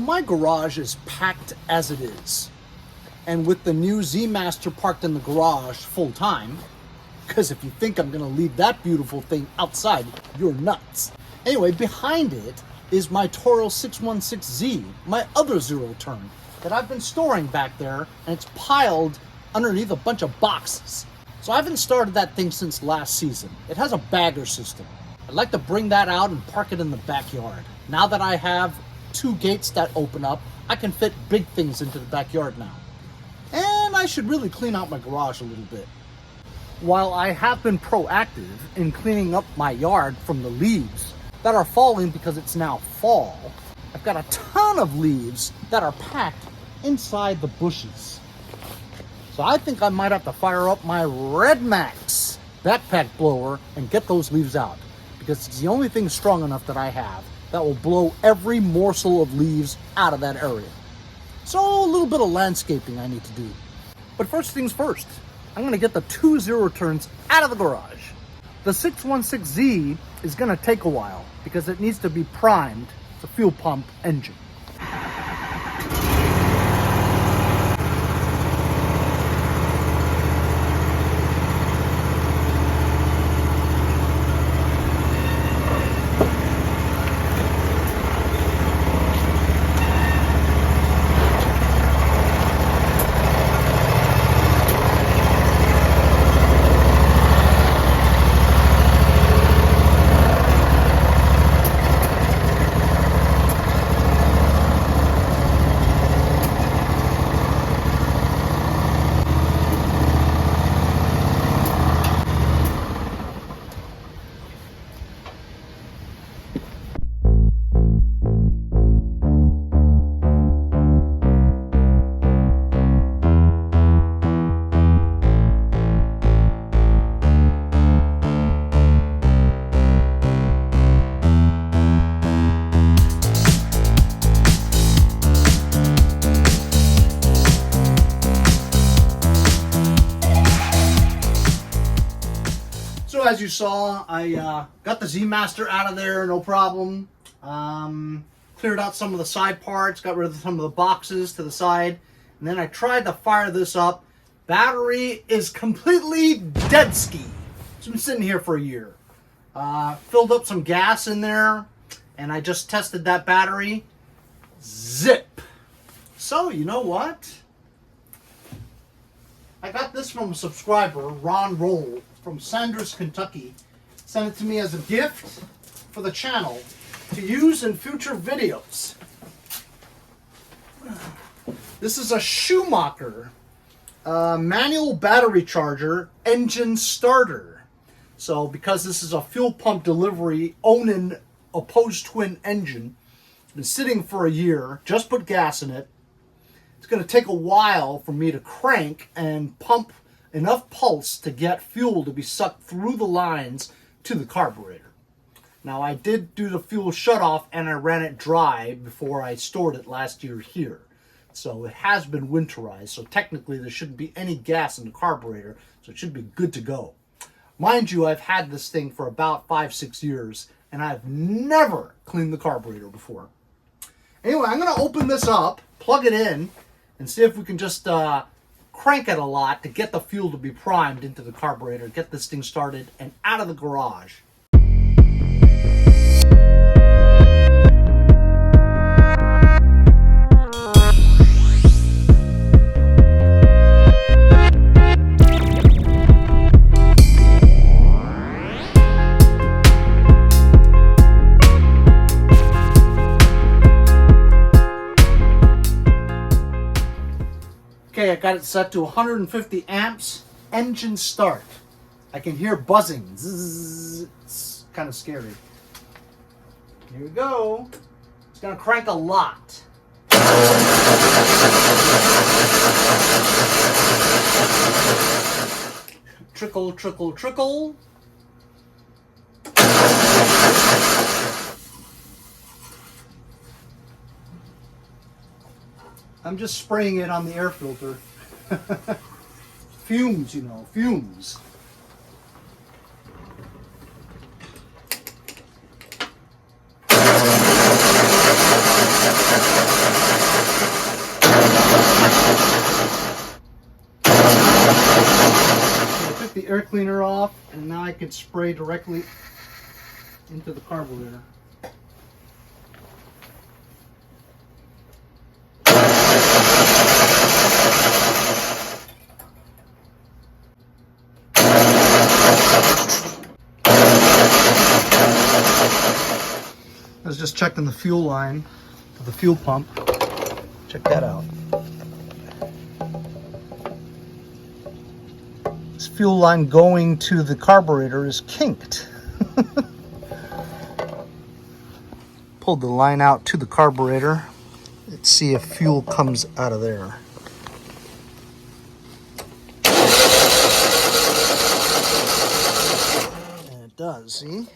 my garage is packed as it is. And with the new Z Master parked in the garage full time, because if you think I'm gonna leave that beautiful thing outside, you're nuts. Anyway, behind it is my Toro 616Z, my other zero turn, that I've been storing back there, and it's piled underneath a bunch of boxes. So I haven't started that thing since last season. It has a bagger system. I'd like to bring that out and park it in the backyard. Now that I have 2 gates that open up, I can fit big things into the backyard now. And I should really clean out my garage a little bit. While I have been proactive in cleaning up my yard from the leaves that are falling because it's now fall, I've got a ton of leaves that are packed inside the bushes. So I think I might have to fire up my Redmax backpack blower and get those leaves out, because it's the only thing strong enough that I have that will blow every morsel of leaves out of that area. So a little bit of landscaping I need to do. But first things first, I'm gonna get the 2 zero turns out of the garage. The 616Z is gonna take a while because it needs to be primed. It's a fuel pump engine. So as you saw, I got the Z Master out of there, no problem. Cleared out some of the side parts, got rid of some of the boxes to the side, and then I tried to fire this up. Battery is completely dead ski. It's been sitting here for a year. Filled up some gas in there, and I just tested that battery. Zip. So you know what? I got this from a subscriber, Ron Roll, from Sanders, Kentucky. Sent it to me as a gift for the channel to use in future videos. This is a Schumacher manual battery charger engine starter. So because this is a fuel pump delivery Onan opposed twin engine, it's been sitting for a year, just put gas in it. It's going to take a while for me to crank and pump enough pulse to get fuel to be sucked through the lines to the carburetor. Now I did do the fuel shutoff and I ran it dry before I stored it last year here. So it has been winterized, so technically there shouldn't be any gas in the carburetor, so it should be good to go. Mind you, I've had this thing for about 5-6 years and I've never cleaned the carburetor before. Anyway, I'm going to open this up, plug it in, and see if we can just crank it a lot to get the fuel to be primed into the carburetor, get this thing started and out of the garage. Okay, I got it set to 150 amps, engine start. I can hear buzzing. Zzz, it's kind of scary. Here we go. It's gonna crank a lot. Trickle, trickle, trickle. I'm just spraying it on the air filter. Fumes, you know, fumes. took the air cleaner off, and now I can spray directly into the carburetor. I was just checking the fuel line to the fuel pump. Check that out. This fuel line going to the carburetor is kinked. Pulled the line out to the carburetor. Let's see if fuel comes out of there. And it does, see?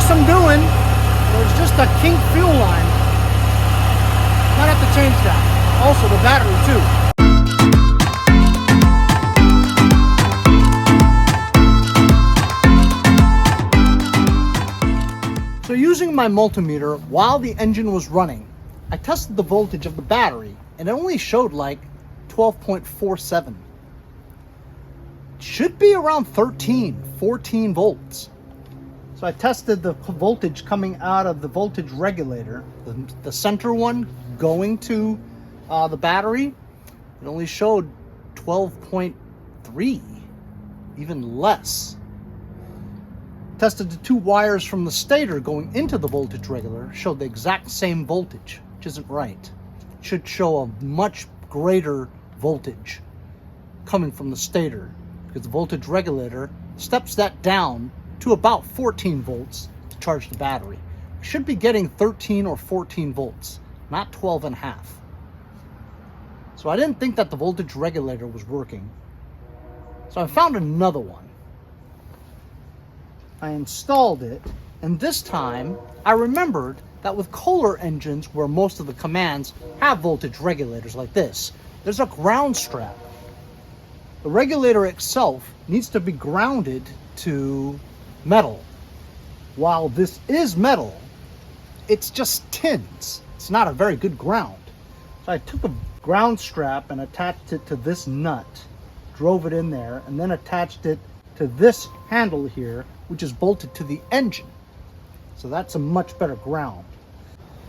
Some doing. There's just a kink fuel line. Might have to change that. Also the battery too. So using my multimeter while the engine was running, I tested the voltage of the battery and it only showed like 12.47. Should be around 14 volts. So I tested the voltage coming out of the voltage regulator, the center one going to the battery. It only showed 12.3, even less. Tested the two wires from the stator going into the voltage regulator, showed the exact same voltage, which isn't right. It should show a much greater voltage coming from the stator, because the voltage regulator steps that down to about 14 volts to charge the battery. We should be getting 13 or 14 volts, not 12 and a half. So I didn't think that the voltage regulator was working. So I found another one. I installed it, and this time I remembered that with Kohler engines, where most of the commands have voltage regulators like this, there's a ground strap. The regulator itself needs to be grounded to metal. While this is metal, it's just tins. It's not a very good ground. So I took a ground strap and attached it to this nut, drove it in there, and then attached it to this handle here, which is bolted to the engine. So that's a much better ground.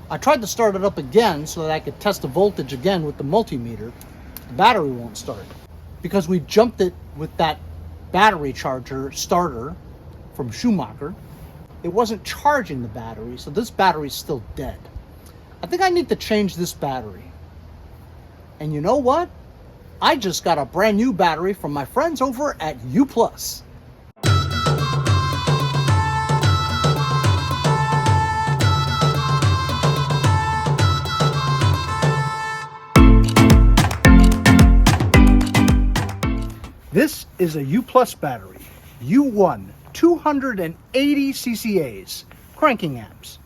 I tried to start it up again so that I could test the voltage again with the multimeter. The battery won't start because we jumped it with that battery charger starter from Schumacher. It wasn't charging the battery, so this battery's still dead. I think I need to change this battery. And you know what? I just got a brand new battery from my friends over at Uplus. This is a Uplus battery, U1 280 CCAs, cranking amps,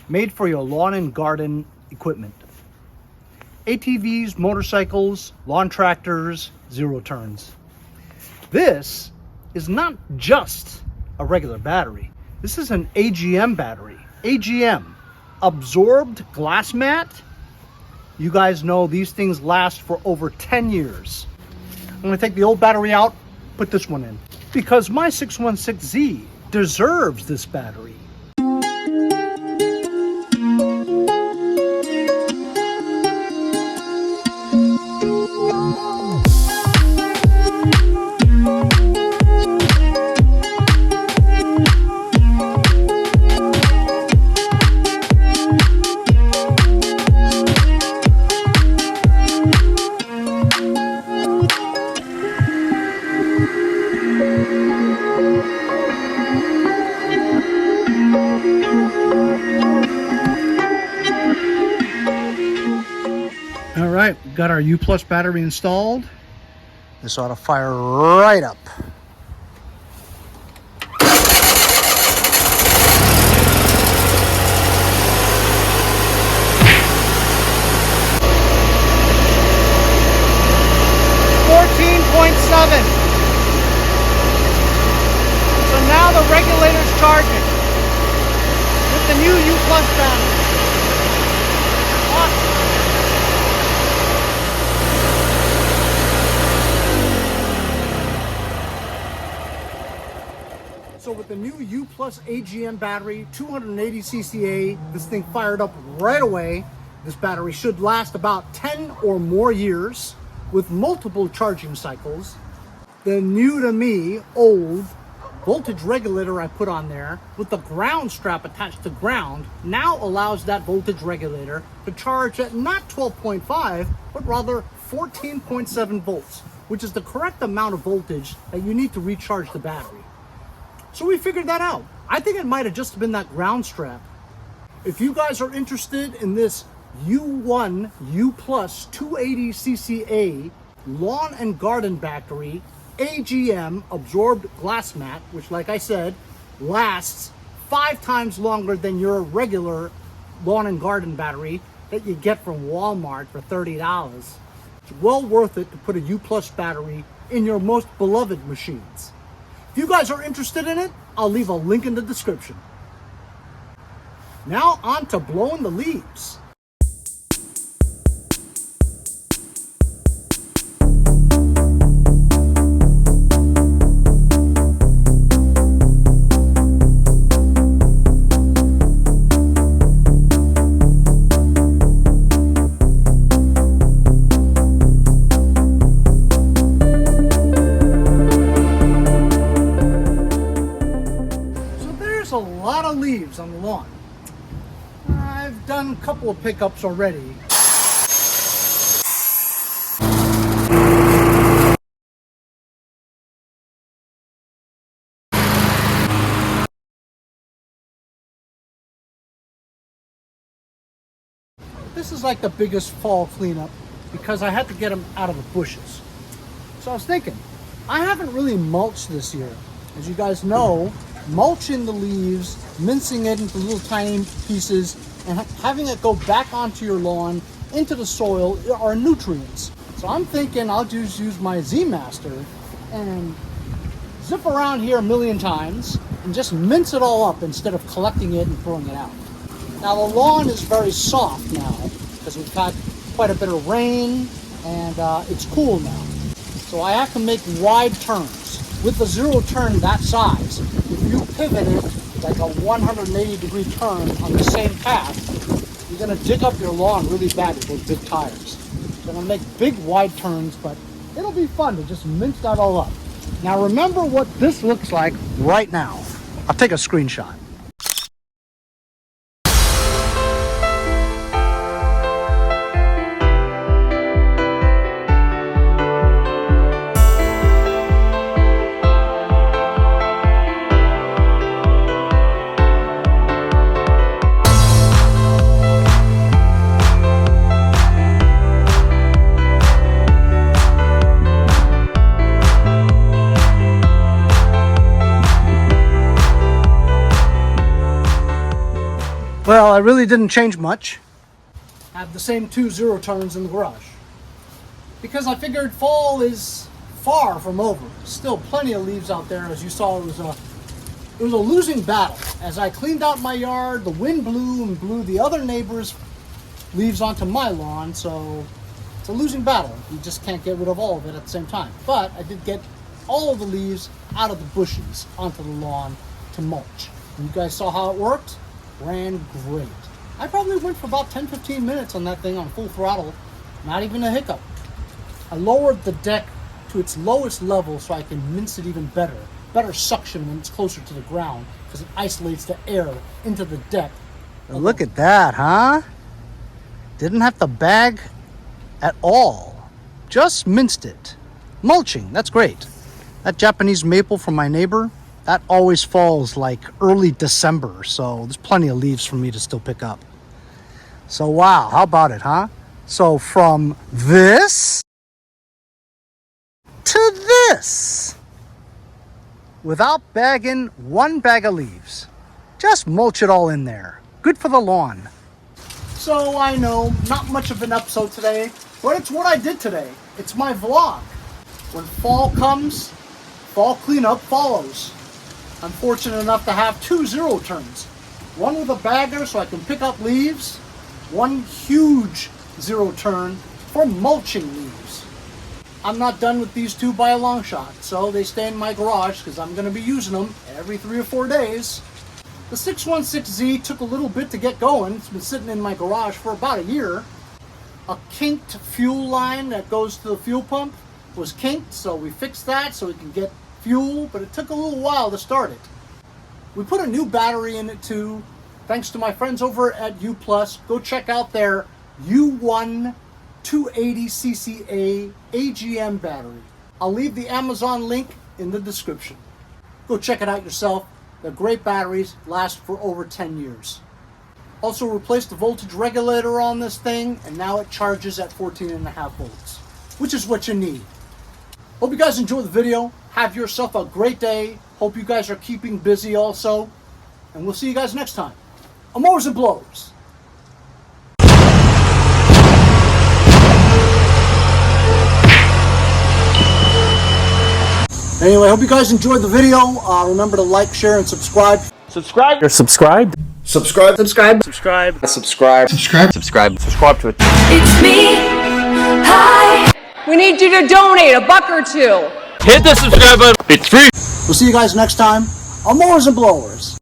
made for your lawn and garden equipment. ATVs, motorcycles, lawn tractors, zero turns. This is not just a regular battery. This is an AGM battery. AGM, absorbed glass mat. You guys know these things last for over 10 years. I'm gonna take the old battery out, put this one in, because my 616Z deserves this battery. Got our Uplus battery installed. This ought to fire right up. So now the regulator's charging with the new Uplus battery. Awesome. So with the new Uplus AGM battery, 280 CCA, this thing fired up right away. This battery should last about 10 or more years with multiple charging cycles. The new to me, old voltage regulator I put on there with the ground strap attached to ground now allows that voltage regulator to charge at not 12.5, but rather 14.7 volts, which is the correct amount of voltage that you need to recharge the battery. So we figured that out. I think it might have just been that ground strap. If you guys are interested in this U1 Uplus 280 CCA lawn and garden battery, AGM absorbed glass mat, which like I said, lasts 5 times longer than your regular lawn and garden battery that you get from Walmart for $30. It's well worth it to put a Uplus battery in your most beloved machines. If you guys are interested in it, I'll leave a link in the description. Now on to blowing the leaves. A lot of leaves on the lawn. I've done a couple of pickups already. This is like the biggest fall cleanup because I had to get them out of the bushes. So I was thinking, I haven't really mulched this year. As you guys know, mulching the leaves, mincing it into little tiny pieces, and having it go back onto your lawn, into the soil, are nutrients. So I'm thinking I'll just use my Z Master and zip around here a million times and just mince it all up instead of collecting it and throwing it out. Now the lawn is very soft now because we've had quite a bit of rain and it's cool now. So I have to make wide turns. With the zero turn that size, if you pivot it like a 180-degree turn on the same path, you're going to dig up your lawn really bad with those big tires. So I'm going to make big wide turns, but it'll be fun to just mince that all up. Now remember what this looks like right now. I'll take a screenshot. Well, I really didn't change much. I have the same 2 zero turns in the garage. Because I figured fall is far from over. Still plenty of leaves out there. As you saw, it was a losing battle. As I cleaned out my yard, the wind blew and blew the other neighbors' leaves onto my lawn, so it's a losing battle. You just can't get rid of all of it at the same time. But I did get all of the leaves out of the bushes onto the lawn to mulch. And you guys saw how it worked? Ran great. I probably went for about 10-15 minutes on that thing on full throttle, not even a hiccup. I lowered the deck to its lowest level so I can mince it even better. Better suction when it's closer to the ground because it isolates the air into the deck. Now look at that, huh? Didn't have to bag at all. Just minced it. Mulching, that's great. That Japanese maple from my neighbor, that always falls like early December, so there's plenty of leaves for me to still pick up. So wow, how about it, huh? So from this to this, without bagging one bag of leaves. Just mulch it all in there. Good for the lawn. So I know, not much of an episode today, but it's what I did today. It's my vlog. When fall comes, fall cleanup follows. I'm fortunate enough to have 2 zero-turns. One with a bagger so I can pick up leaves. One huge zero-turn for mulching leaves. I'm not done with these 2 by a long shot, so they stay in my garage because I'm going to be using them every 3 or 4 days. The 616Z took a little bit to get going. It's been sitting in my garage for about a year. A kinked fuel line that goes to the fuel pump was kinked, so we fixed that so we can get fuel, but it took a little while to start it. We put a new battery in it too, thanks to my friends over at Uplus. Go check out their U1 280 CCA AGM Battery. I'll leave the Amazon link in the description. Go check it out yourself. They're great batteries, last for over 10 years. Also replaced the voltage regulator on this thing, and now it charges at 14.5 volts, which is what you need. Hope you guys enjoy the video. Have yourself a great day. Hope you guys are keeping busy also. And we'll see you guys next time on Mowers and Blowers. Anyway, hope you guys enjoyed the video. Remember to like, share, and subscribe. Subscribe. You're subscribed. Subscribe. Subscribe. Subscribe. Subscribe. Subscribe. Subscribe. Subscribe to it. It's me. Hi. We need you to donate $1 or $2. Hit the subscribe button. It's free. We'll see you guys next time on Mowers and Blowers.